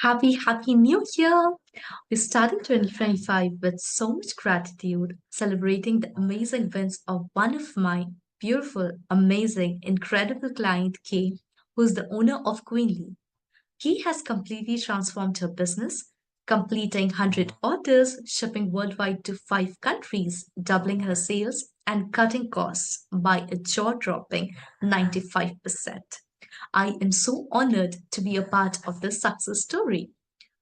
Happy New Year! We're starting 2025 with so much gratitude, celebrating the amazing wins of one of my beautiful, amazing, incredible client, Kay, who's the owner of Kueenly. Kay has completely transformed her business, completing 100 orders, shipping worldwide to 5 countries, doubling her sales, and cutting costs by a jaw-dropping 95%. I am so honored to be a part of this success story.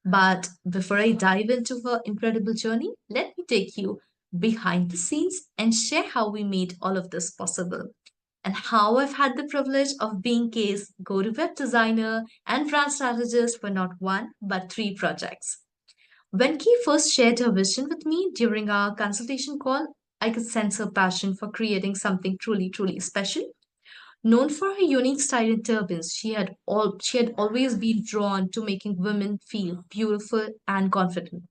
But before I dive into her incredible journey, let me take you behind the scenes and share how we made all of this possible and how I've had the privilege of being Kay's go to web designer and brand strategist for not one but 3 projects. When Kay first shared her vision with me during our consultation call, I could sense her passion for creating something truly special. Known for her unique style in turbans, she had always been drawn to making women feel beautiful and confident.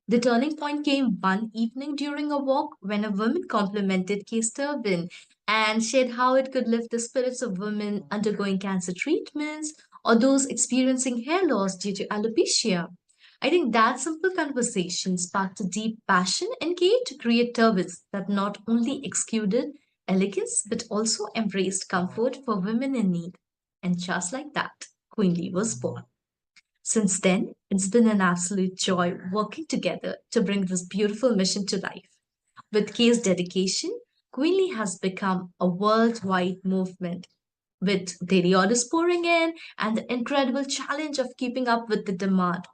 The turning point came one evening during a walk when a woman complimented Kay's turban and shared how it could lift the spirits of women undergoing cancer treatments or those experiencing hair loss due to alopecia. I think that simple conversation sparked a deep passion in Kay to create turbans that not only exuded elegance but also embraced comfort for women in need. And just like that, Queenly was born. Since then, it's been an absolute joy working together to bring this beautiful mission to life. With Kay's dedication, Kueenly has become a worldwide movement. With daily orders pouring in and the incredible challenge of keeping up with the demand,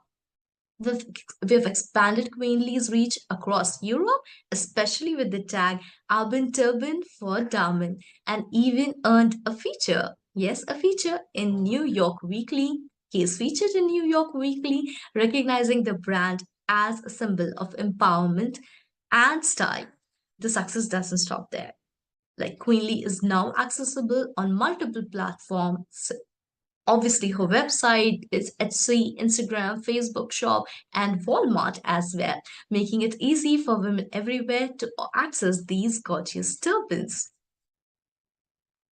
we've, we've expanded Kueenly's reach across Europe, especially with the tag Urban Turban for Darwin, and even earned a feature. Yes, a feature in New York Weekly. He is featured in New York Weekly, recognizing the brand as a symbol of empowerment and style. The success doesn't stop there. Like Queenly is now accessible on multiple platforms. Obviously, her website is Etsy, Instagram, Facebook shop, and Walmart as well, making it easy for women everywhere to access these gorgeous turbans.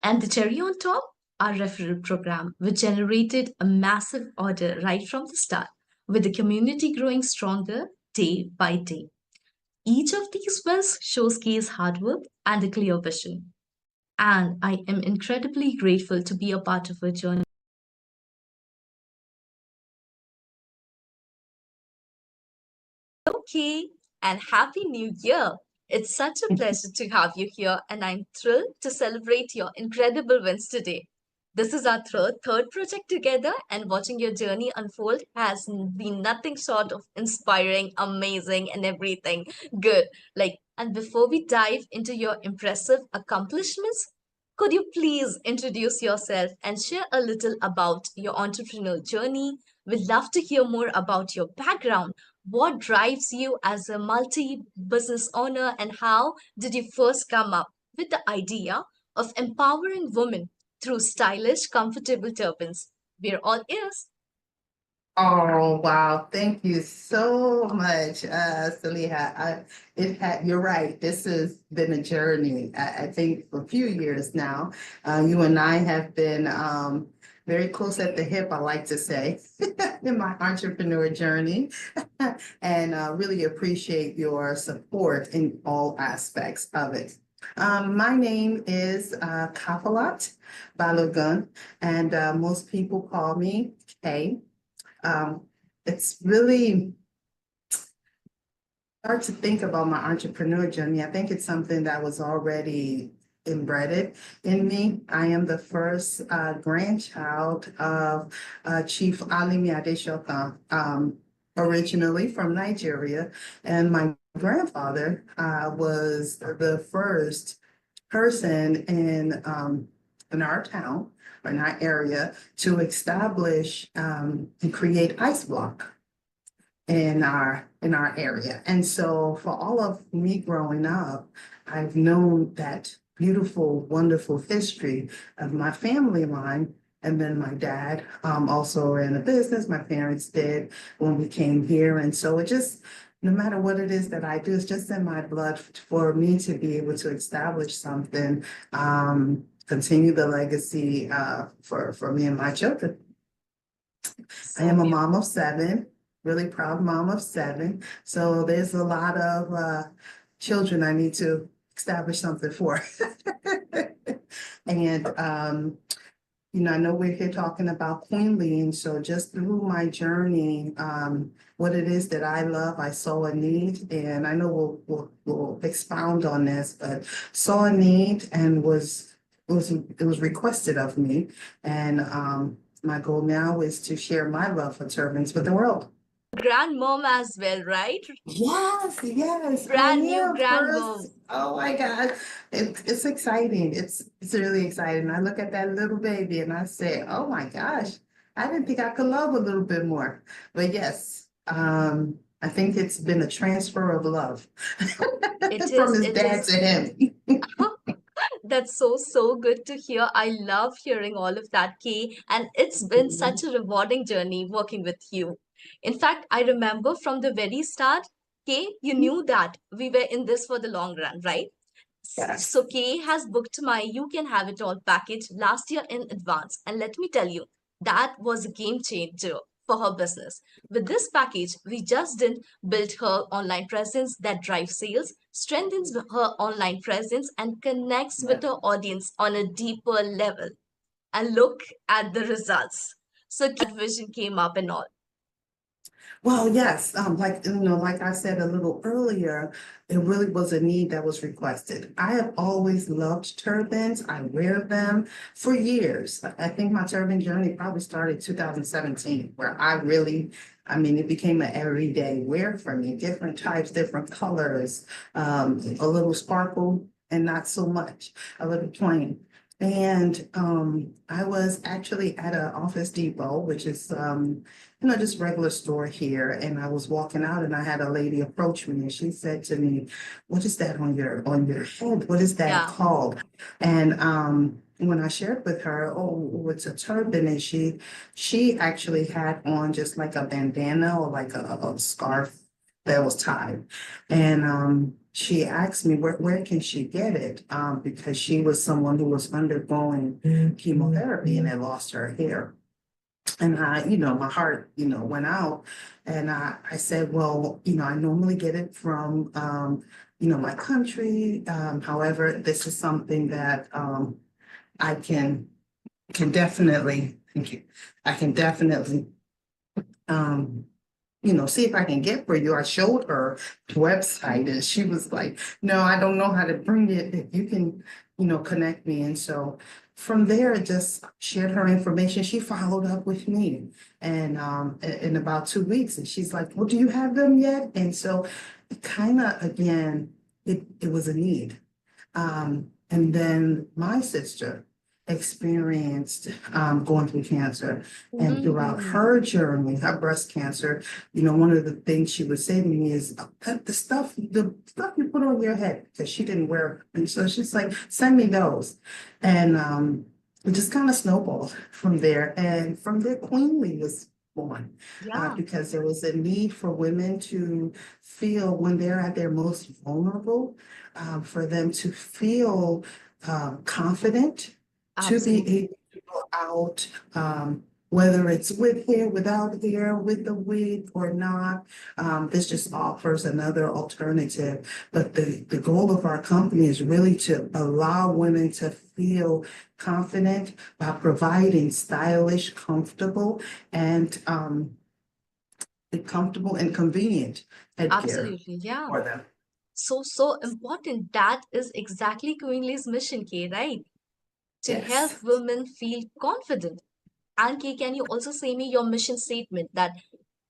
And the cherry on top, our referral program, which generated a massive order right from the start, with the community growing stronger day by day. Each of these wins shows Kay's hard work and a clear vision. And I am incredibly grateful to be a part of her journey. Okay, and Happy New Year! It's such a pleasure to have you here, and I'm thrilled to celebrate your incredible wins today. This is our third project together, and watching your journey unfold has been nothing short of inspiring, amazing, and everything good. And before we dive into your impressive accomplishments, could you please introduce yourself and share a little about your entrepreneurial journey? We'd love to hear more about your background. What drives you as a multi business owner, and how did you first come up with the idea of empowering women through stylish, comfortable turbans? We're all ears. Oh, wow. Thank you so much, Saliha. You're right. This has been a journey, I think, for a few years now. You and I have been very close at the hip, I like to say, in my entrepreneur journey, and really appreciate your support in all aspects of it. My name is Kafalat Balogun, and most people call me Kay. It's really hard to think about my entrepreneur journey. I think it's something that was already embedded in me. I am the first grandchild of Chief Alimi Adesokan, originally from Nigeria, and my grandfather was the first person in our town or in our area to establish and create ice block in our area. And so for all of me growing up, I've known that beautiful, wonderful history of my family line. And then my dad also ran a business. My parents did when we came here. And so it just, no matter what it is that I do, it's just in my blood for me to be able to establish something, continue the legacy for me and my children. I So am a beautiful. mom of seven, really proud mom of seven. So there's a lot of children I need to establish something for. And I know we're here talking about Kueenly, and so just through my journey, what it is that I love, I saw a need, and I know we'll expound on this, but saw a need and it was requested of me, and my goal now is to share my love for turbans with the world. Grandmom as well, right? Yes, yes, I Brand new am grandmom. first. Oh my God. It's exciting. It's really exciting. I look at that little baby and I say, oh my gosh, I didn't think I could love a little bit more. But yes, I think it's been a transfer of love It from is, his it dad is. to him. That's so, so good to hear. I love hearing all of that, Kay. And it's been such a rewarding journey working with you. In fact, I remember from the very start, Kay, you knew that we were in this for the long run, right? So Yes. Kay has booked my You Can Have It All package last year in advance. And let me tell you, that was a game changer for her business. With this package, we just didn't build her online presence that drives sales, strengthens her online presence, and connects with her audience on a deeper level. And look at the results. So Kay, that vision came up and all. Well, yes, like I said a little earlier, it really was a need that was requested. I have always loved turbans. I wear them for years. I think my turban journey probably started 2017, where I mean, it became an everyday wear for me, different types, different colors, a little sparkle and not so much, a little plain. And I was actually at an Office Depot, which is just regular store here. And I was walking out and I had a lady approach me and she said to me, what is that on your head? What is that Yeah. called? And when I shared with her, oh, it's a turban, and she actually had on just like a bandana or like a scarf that was tied. And she asked me where can she get it? Because she was someone who was undergoing chemotherapy and had lost her hair. And my heart, went out. And I said, well, I normally get it from, my country. However, this is something that I can definitely, thank you. I can definitely, um, see if I can get for you. I showed her the website and she was like, no, I don't know how to bring it. If you can, connect me. And so from there, I just shared her information. She followed up with me and in about 2 weeks. And she's like, well, do you have them yet? And so it kind of, again, it was a need. And then my sister experienced going through cancer. And throughout Mm. her journey, her breast cancer, one of the things she would say to me is, the stuff you put on your head, because she didn't wear it. And so she's like, send me those. And it just kind of snowballed from there. And from there, Kueenly was born Yeah, because there was a need for women to feel when they're at their most vulnerable, for them to feel confident to be absolutely. able to go out, whether it's with hair, without hair, with the wig or not. This just offers another alternative. But the goal of our company is really to allow women to feel confident by providing stylish, comfortable and convenient headgear Absolutely. Yeah. for them. So, so important. That is exactly Queenly's mission, Kay, right? To help Yes, women feel confident. And Kay, can you also say me your mission statement that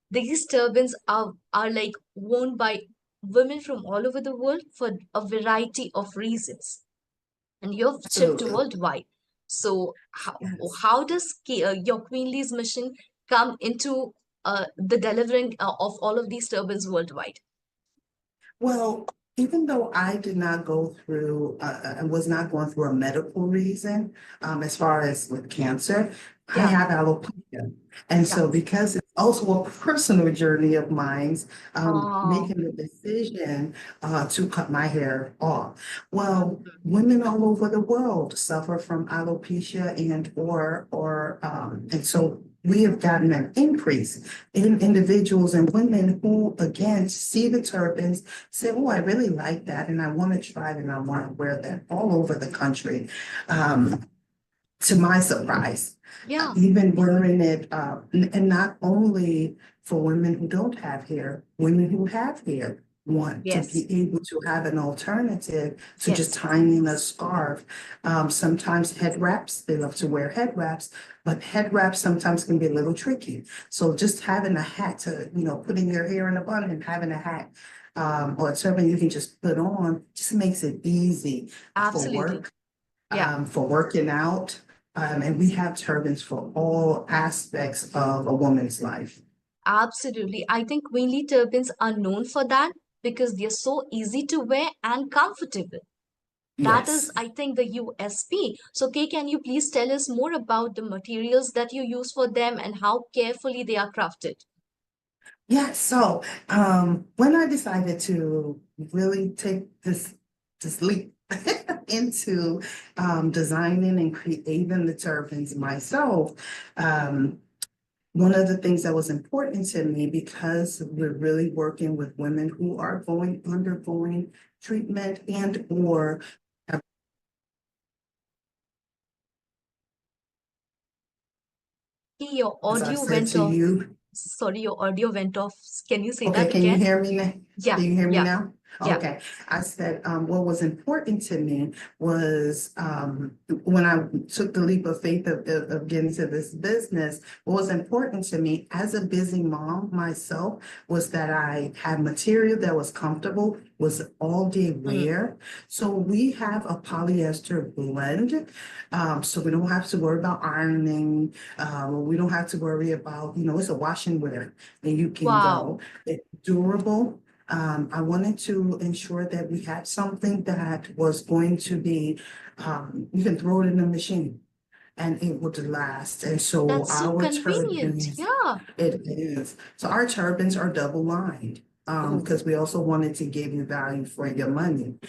these turbans are like worn by women from all over the world for a variety of reasons, and you've shipped absolutely. worldwide. So, Yes. how does your Queenly's mission come into the delivering of all of these turbans worldwide? Well, even though I did not go through, I was not going through a medical reason, as far as with cancer, I Yeah, have alopecia. And yeah. so because it's also a personal journey of mine, Oh, making the decision, to cut my hair off. Well, mhm. women all over the world suffer from alopecia and so we have gotten an increase in individuals and women who, again, see the turbans, say, oh, I really like that, and I want to try it, and I want to wear that all over the country. To my surprise, Yeah. even wearing it, and not only for women who don't have hair, women who have hair want to Yes. be able to have an alternative to just Yes. tying in a scarf. Sometimes head wraps, they love to wear head wraps, but head wraps sometimes can be a little tricky. So just having a hat to, putting your hair in a bun and having a hat or a turban you can just put on just makes it easy for Absolutely. work, Yeah. for working out. And we have turbans for all aspects of a woman's life. Absolutely. I think Kueenly turbans are known for that because they're so easy to wear and comfortable. That is, Yes. I think, the USP. So, Kay, can you please tell us more about the materials that you use for them and how carefully they are crafted? Yeah, so when I decided to really take this leap into designing and creating the turbans myself, one of the things that was important to me, because we're really working with women who are undergoing treatment and or Kay, your as I audio said went to off. you. Sorry, your audio went off. Can you say Okay, that can you again? hear me now? Yeah, Can you hear me yeah, now? yeah. Okay, I said, what was important to me was, when I took the leap of faith of getting to this business, what was important to me as a busy mom myself was that I had material that was comfortable, was all day Mm. wear. So we have a polyester blend, so we don't have to worry about ironing, we don't have to worry about, it's a wash and wear, and you can Wow, go. It's durable. I wanted to ensure that we had something that was going to be, you can throw it in the machine and it would last. And so that's so our convenient. turbans, Yeah. it is. So our turbans are double lined. Oh, Because we also wanted to give you value for your money,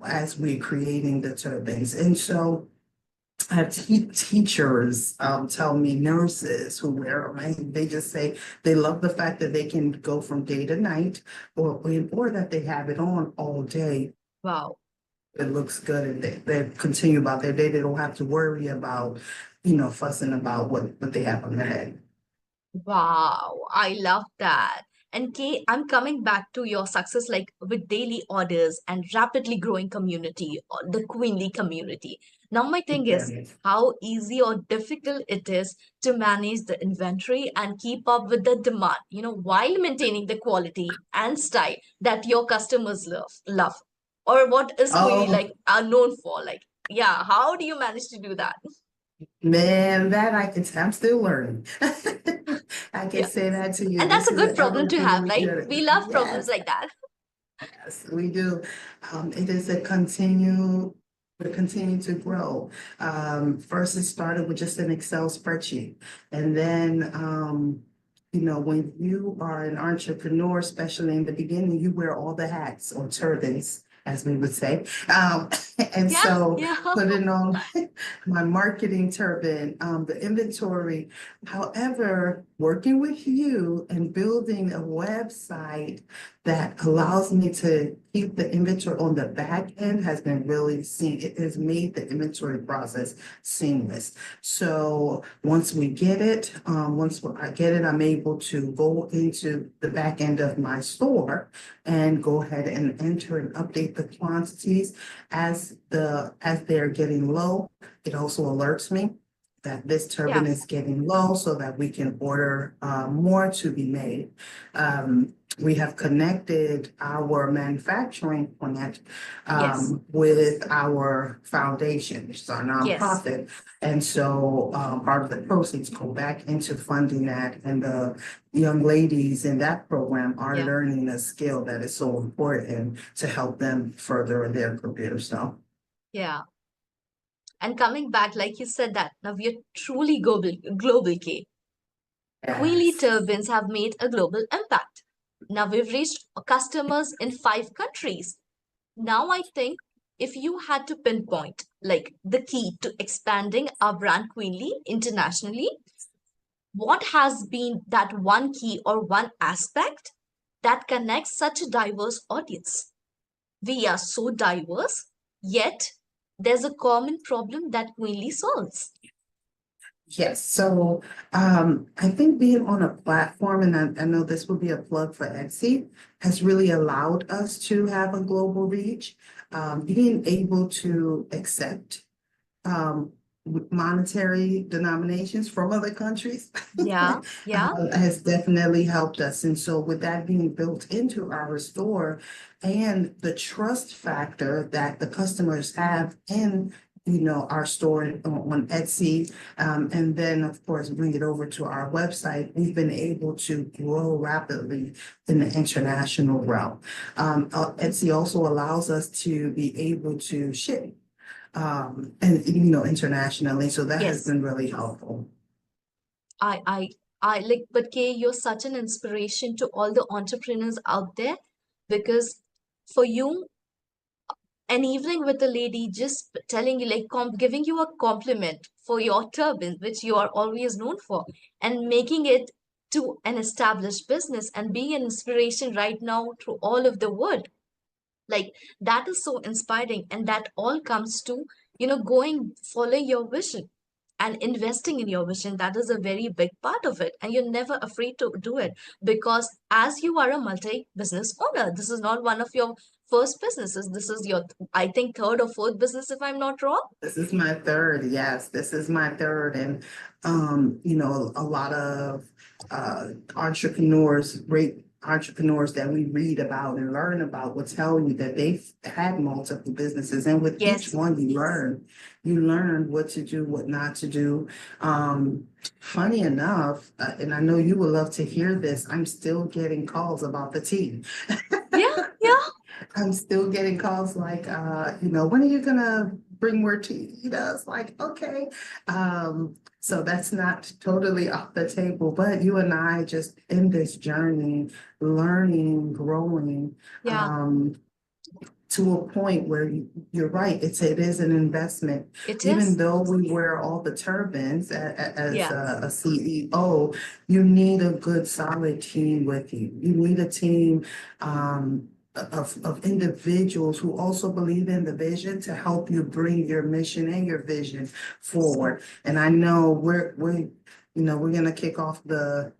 as we're creating the turbans. And so teachers tell me, nurses who wear them, and they just say they love the fact that they can go from day to night, or that they have it on all day. wow. It looks good, and they continue about their day. They don't have to worry about, fussing about what they have on their head. Wow, I love that. And Kay, I'm coming back to your success like with daily orders and rapidly growing community, or the Queenly community. Now, my thing is how easy or difficult it is to manage the inventory and keep up with the demand, while maintaining the quality and style that your customers love. Or what is Queenly Oh, like are known for? Like, yeah, how do you manage to do that? man, I'm still learning. I can Yeah. say that to you. And that's This a is good an problem to have, ever-growing right? journey. We love problems Yes. like that. Yes, we do. It is we continue to grow. First it started with just an Excel spreadsheet. And then, when you are an entrepreneur, especially in the beginning, you wear all the hats or turbans, as we would say. And Yeah, so yeah. putting on my marketing turban, the inventory. However, working with you and building a website that allows me to keep the inventory on the back end has been really it has made the inventory process seamless. So once I get it, I'm able to go into the back end of my store and go ahead and enter and update the quantities as they're getting low. It also alerts me that this Yeah. turbine is getting low so that we can order more to be made. We have connected our manufacturing plant Yes. with our foundation, which is our Yes. nonprofit. And so part of the proceeds go back into funding that. And the young ladies in that program are Yeah. learning a skill that is so important to help them further their careers. So, Yeah. And coming back, like you said, that now we are truly global, K. Queenly yes. turbines have made a global impact. Now we've reached customers in 5 countries. Now I think if you had to pinpoint like the key to expanding our brand Queenly internationally, what has been that one key or one aspect that connects such a diverse audience? We are so diverse, yet there's a common problem that Kueenly solves. Yes, so I think being on a platform, and I know this would be a plug for Etsy, has really allowed us to have a global reach. Being able to accept um, monetary denominations from other countries Yeah, yeah, has definitely helped us. And so with that being built into our store and the trust factor that the customers have in our store on Etsy, and then of course bring it over to our website, we've been able to grow rapidly in the international realm. Etsy also allows us to be able to ship and internationally. So that has yes. been really helpful. I, I, I like, but Kay, you're such an inspiration to all the entrepreneurs out there because for you, an evening with a lady just telling you, like, giving you a compliment for your turban, which you are always known for, and making it to an established business and being an inspiration right now to all of the world. Like, that is so inspiring. And that all comes to, going, following your vision and investing in your vision. That is a very big part of it. And you're never afraid to do it because as you are a multi business owner, this is not one of your first businesses. This is your, I think, third or fourth business, if I'm not wrong. This is my third. Yes, this is my third. And, a lot of entrepreneurs, great entrepreneurs that we read about and learn about will tell you that they've had multiple businesses. And with each Yes. one, you learn what to do, what not to do. Funny enough, and I know you would love to hear this, I'm still getting calls about the tea. Yeah, yeah. I'm still getting calls like, when are you gonna bring more tea? It's like, okay. So that's not totally off the table, but you and I just in this journey, learning, growing, Yeah, to a point where you're right, it is an investment. it Even is. though we wear all the turbans as Yeah. a CEO, you need a good solid team with you. You need a team of individuals who also believe in the vision to help you bring your mission and your vision forward. And I know we're gonna kick off the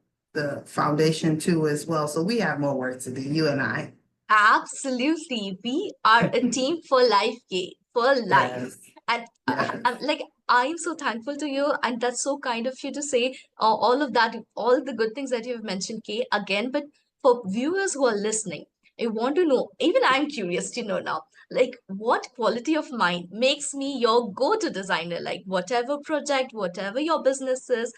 foundation too as well. So we have more work to do, you and I. Absolutely. We are a team for life, Kay, for life. Yes, And yes. I'm like, I'm so thankful to you. And that's so kind of you to say all of that, all the good things that you've mentioned, Kay, again. But for viewers who are listening, I want to know, even I'm curious to know now, like, what quality of mind makes me your go-to designer? Like, whatever project, whatever your business is,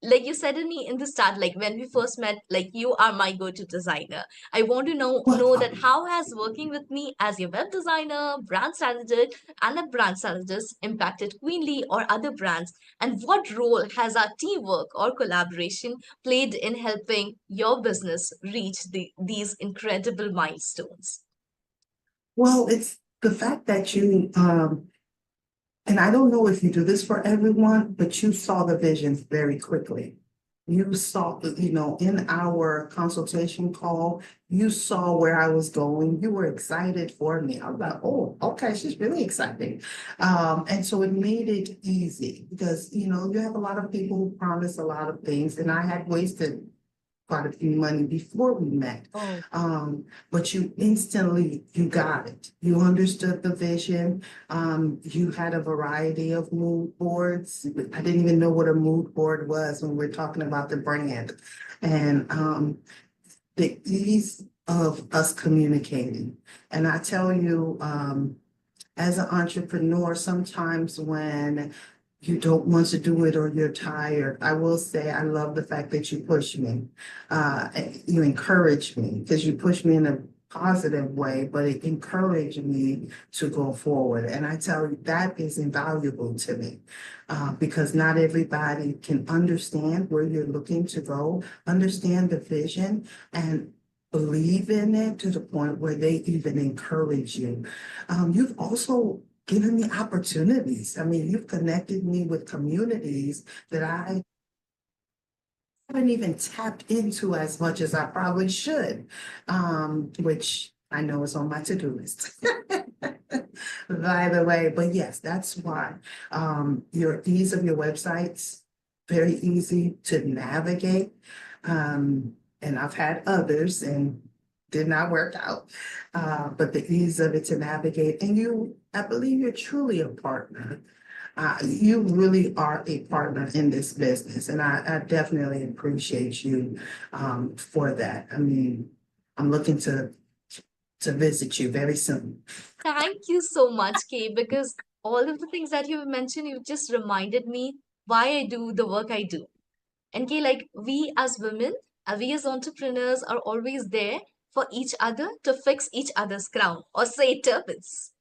like you said to me in the start, like when we first met, like you are my go-to designer. I want to know that how has working with me as your web designer, brand strategist, and a brand strategist impacted Queenly or other brands, and what role has our teamwork or collaboration played in helping your business reach these incredible milestones? Well, it's the fact that and I don't know if you do this for everyone, but you saw the vision very quickly. You saw, in our consultation call, you saw where I was going. You were excited for me. I was like, oh, okay, she's really excited. And so it made it easy because, you have a lot of people who promise a lot of things, and I had wasted quite a few money before we met. Oh, But you got it. You understood the vision. You had a variety of mood boards. I didn't even know what a mood board was when we're talking about the brand. And the ease of us communicating. And I tell you, as an entrepreneur, sometimes when you don't want to do it or you're tired, I will say I love the fact that you push me. And you encourage me because you push me in a positive way, but it encouraged me to go forward. And I tell you that is invaluable to me because not everybody can understand where you're looking to go, understand the vision, and believe in it to the point where they even encourage you. You've also given me opportunities. I mean, you've connected me with communities that I haven't even tapped into as much as I probably should, which I know is on my to-do list. By the way, but yes, that's why your ease of your websites, very easy to navigate. And I've had others and did not work out. But the ease of it to navigate, and I believe you're truly a partner. You really are a partner in this business, and I definitely appreciate you for that. I mean, I'm looking to visit you very soon. Thank you so much, Kay, because all of the things that you mentioned, you just reminded me why I do the work I do. And Kay, like we as women, we as entrepreneurs are always there for each other to fix each other's crown or say turbans,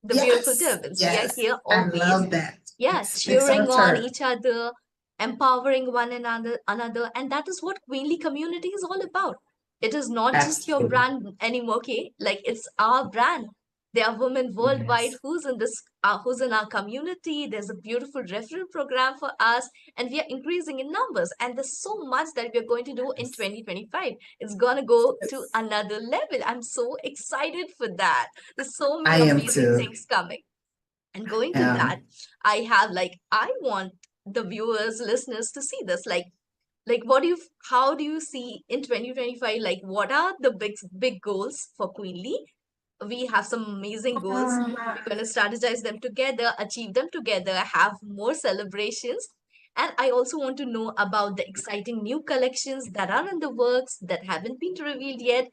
the beautiful Yes, turbans. We are yes, here I always, love that. yeah, Fix our cheering on turf. each other, empowering one another, and that is what Queenly community is all about. It is not just your Absolutely. brand anymore, okay? Like it's our brand. There are women worldwide Yes. who's in our community. There's a beautiful referral program for us, and we are increasing in numbers. And there's so much that we are going to do in Yes. 2025. It's gonna go to Yes. another level. I'm so excited for that. There's so many I am amazing too. things coming. And going to that, Um, I want the viewers, listeners to see this. Like what do you, how do you see in 2025? Like what are the big goals for Queenly? We have some amazing goals. We're going to strategize them together, achieve them together, have more celebrations. And I also want to know about the exciting new collections that are in the works that haven't been revealed yet,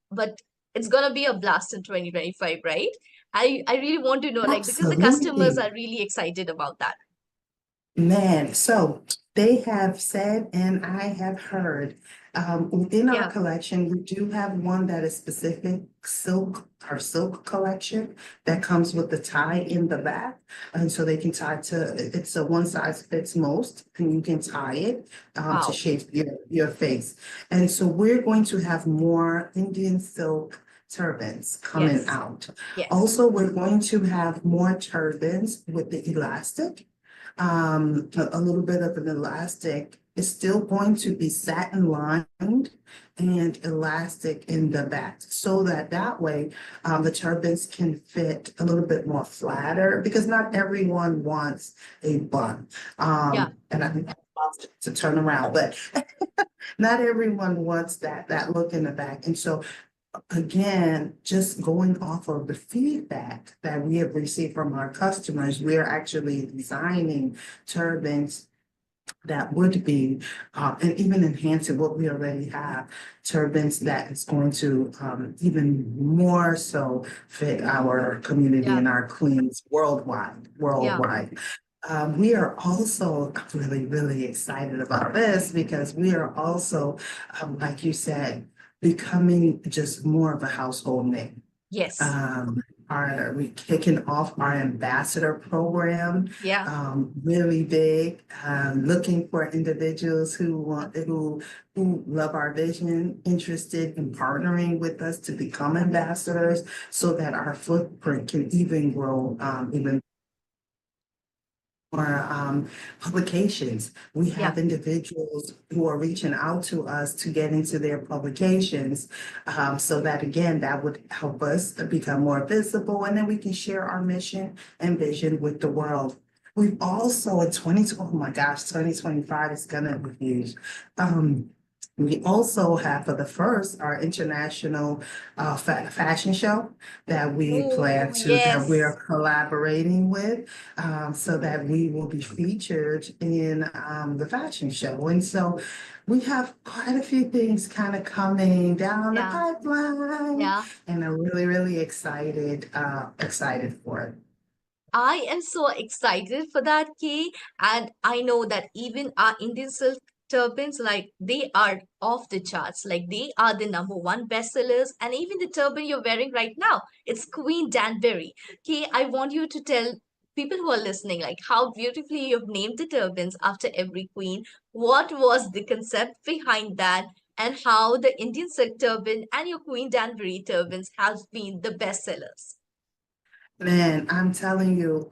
but it's going to be a blast in 2025, right? I really want to know, like, because the customers absolutely. are really excited about that. Man, so they have said, and I have heard, within our Yeah. collection, we do have one that is specific silk, our silk collection that comes with the tie in the back. And so they can tie it's a one size fits most, and you can tie it to Wow. shape your face. And so we're going to have more Indian silk turbans coming Yes. out. Yes. Also, we're going to have more turbans with the elastic, a little bit of an elastic. It's still going to be satin lined and elastic in the back so that way the turbans can fit a little bit more flatter because not everyone wants a bun. Yeah. And I think I'm about to turn around, but not everyone wants that look in the back. And so again, just going off of the feedback that we have received from our customers, we are actually designing turbans that would be, and even enhancing what we already have, turbans that is going to even more so fit our community Yeah. and our queens worldwide, Yeah. worldwide. We are also really, really excited about this because we are also, like you said, becoming just more of a household name. Yes. Um, we kicking off our ambassador program, Yeah. really big, looking for individuals who love our vision, interested in partnering with us to become ambassadors so that our footprint can even grow, even or publications. We Yeah. have individuals who are reaching out to us to get into their publications. So that again, that would help us become more visible and then we can share our mission and vision with the world. We've also in oh my gosh, 2025 is gonna be huge. We also have for the first our international fashion show that we Oh, plan to that we are yes. collaborating with, so that we will be featured in the fashion show. And so we have quite a few things kind of coming down the Yeah. pipeline, Yeah. and I'm really, really excited for it. I am so excited for that, Kay. And I know that even our Indian silk turbans, like they are off the charts. Like they are the number one bestsellers. And even the turban you're wearing right now, it's Queen Danbury. Kay, I want you to tell people who are listening, like how beautifully you've named the turbans after every queen. What was the concept behind that? And how the Indian silk turban and your Queen Danbury turbans have been the bestsellers. Man, I'm telling you,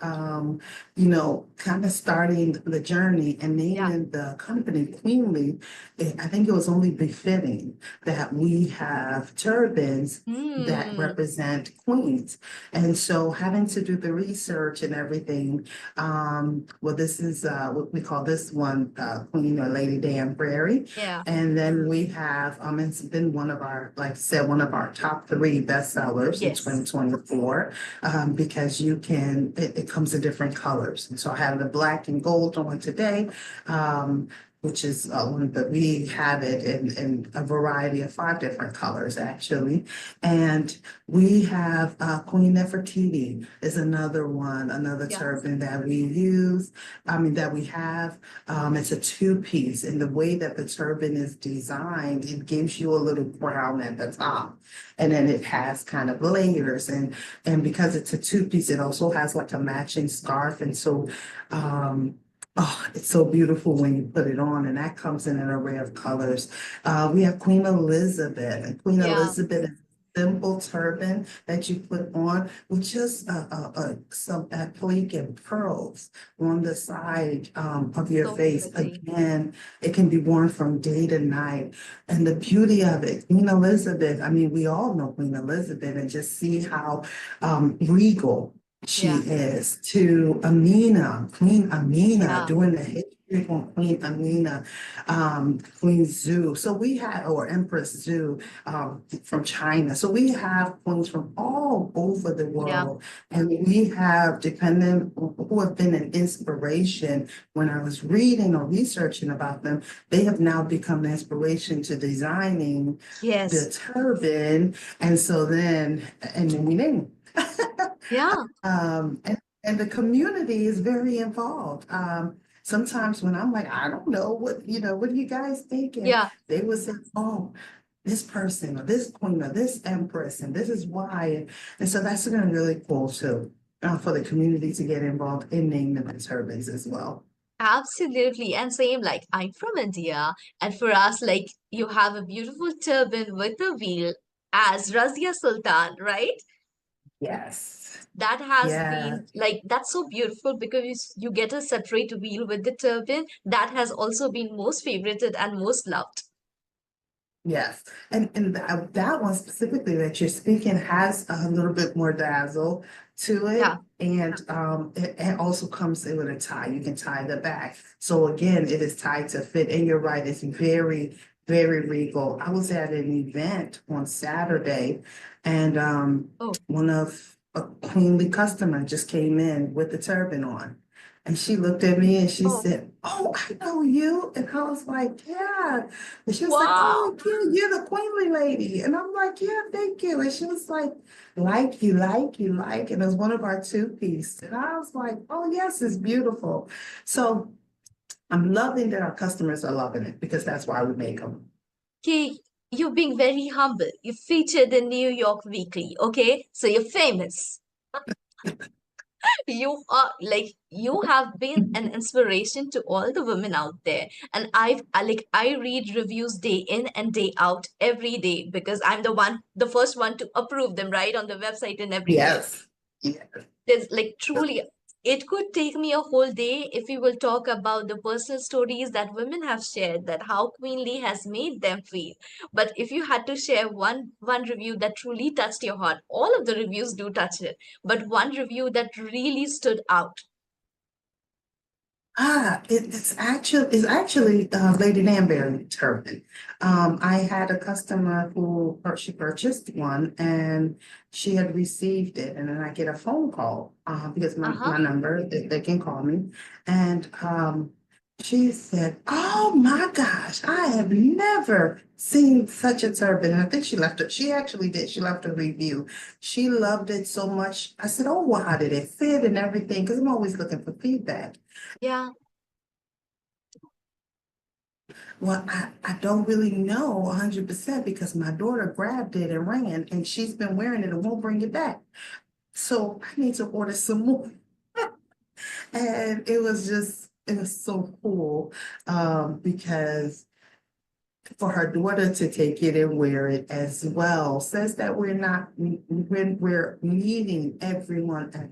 kind of starting the journey and Yeah. naming the company Kueenly, I think it was only befitting that we have turbans that Hmm. represent queens. And so having to do the research and everything, well, this is what we call this one, Queen or Lady Dan Prairie. Yeah. And then we have, it's been one of our, like I said, one of our top three bestsellers in Yes. 2024, because it comes in different colors. And so I have the black and gold on today, which is one that we have it in a variety of five different colors, actually. And we have Queen Nefertiti is another one, another Yeah. turban that we use, that we have. It's a two-piece, and the way that the turban is designed, it gives you a little crown at the top. And then it has kind of layers, and because it's a two-piece, it also has like a matching scarf. And so, oh, it's so beautiful when you put it on, and that comes in an array of colors. We have Queen Elizabeth, and Queen Yeah. Elizabeth is a simple turban that you put on with just some applique and pearls on the side of your So face. pretty. Again, it can be worn from day to night. And the beauty of it, Queen Elizabeth, I mean, we all know Queen Elizabeth and just see how regal she Yeah. is to Amina, Queen Amina, Yeah. doing the history on Queen Amina, Queen Zhu. So we have, or Empress Zhu, from China. So we have queens from all over the Yeah. world. And we have, depending who have been an inspiration when I was reading or researching about them, they have now become the inspiration to designing the Yes. turban. And so then, and then we name Yeah. and the community is very involved. Sometimes when I'm like, I don't know what are you guys thinking? Yeah. They would say, oh, this person or this queen or this empress, and this is why. And so that's been really cool too, for the community to get involved in naming the turbans as well. Absolutely. And same, like I'm from India, and for us, like you have a beautiful turban with a wheel as Razia Sultan, right? Yes. That has Yeah. been like that's so beautiful because you get a separate wheel with the turban. That has also been most favorited and most loved. Yes, and that one specifically that you're speaking has a little bit more dazzle to Yeah. it, and it also comes in with a tie. You can tie the back. So again, it is tied to fit, and you're right, it's very, very regal. I was at an event on Saturday, and Oh, one of a queenly customer just came in with the turban on. And she looked at me and she oh, said, "Oh, I know you." And I was like, "Yeah." And she was like, wow. "Oh, yeah, you're the queenly lady." And I'm like, "Yeah, thank you." And she was like you, like you, like. And it was one of our two-piece. And I was like, "Oh, yes, it's beautiful." So I'm loving that our customers are loving it because that's why we make them. Okay, you're being very humble. You featured in New York Weekly, okay? So you're famous. You are like you have been an inspiration to all the women out there. And I read reviews day in and day out every day because I'm the first one to approve them right on the website and everywhere. Yes. Yeah. There's like truly, it could take me a whole day if we will talk about the personal stories that women have shared, that how Queenly has made them feel. But if you had to share one review that truly touched your heart, all of the reviews do touch it, but one review that really stood out. It's actually Lady Danbury turban. I had a customer who she purchased one and she had received it, and then I get a phone call because my Uh-huh. number they can call me, and she said, "Oh my gosh, I have never seen such a turban." And I think she left it. She actually did. She left a review. She loved it so much. I said, "Oh, well, how did it fit and everything?" Because I'm always looking for feedback. Yeah. Well, I don't really know 100% because my daughter grabbed it and ran, and she's been wearing it and won't bring it back. So I need to order some more. And it was so cool because for her daughter to take it and wear it as well says that we're not, when we're meeting everyone at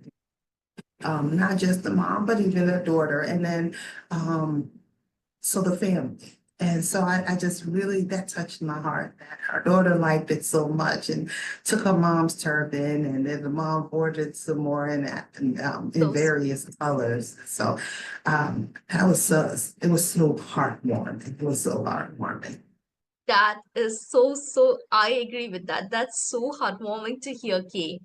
not just the mom, but even the daughter, and then so the family. And so I just really, that touched my heart that her daughter liked it so much and took her mom's turban, and then the mom ordered some more in So various colors. So that was it was so heartwarming. It was so heartwarming. that is so, I agree with that. That's so heartwarming to hear, Kay.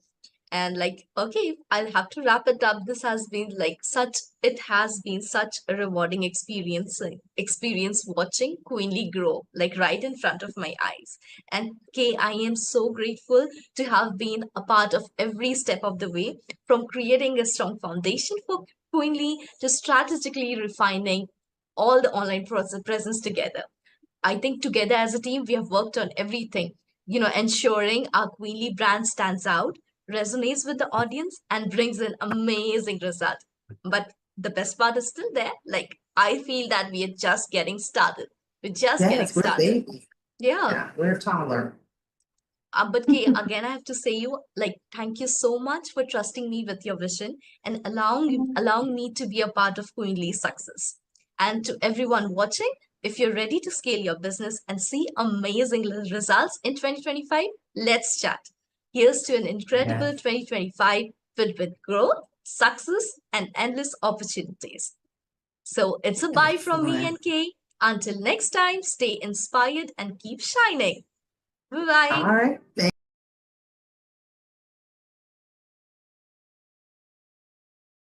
And like, okay, I'll have to wrap it up. This has been like such, it has been such a rewarding experience watching Kueenly grow, like right in front of my eyes. And Kay, I am so grateful to have been a part of every step of the way, from creating a strong foundation for Kueenly to strategically refining all the online presence together. I think together as a team, we have worked on everything, ensuring our Queenly brand stands out, resonates with the audience, and brings an amazing result. But the best part is still there. Like, I feel that we are just getting started. We're just getting Yes, we're started. baby. Yeah. Yeah, we're taller. But Kay, again, I have to say you like thank you so much for trusting me with your vision and allowing me to be a part of Queenly's success. And to everyone watching, if you're ready to scale your business and see amazing results in 2025, let's chat. Here's to an incredible Yes. 2025 filled with growth, success, and endless opportunities. So it's a bye from me Excellent. and Kay. Until next time, stay inspired and keep shining. Bye bye. All right.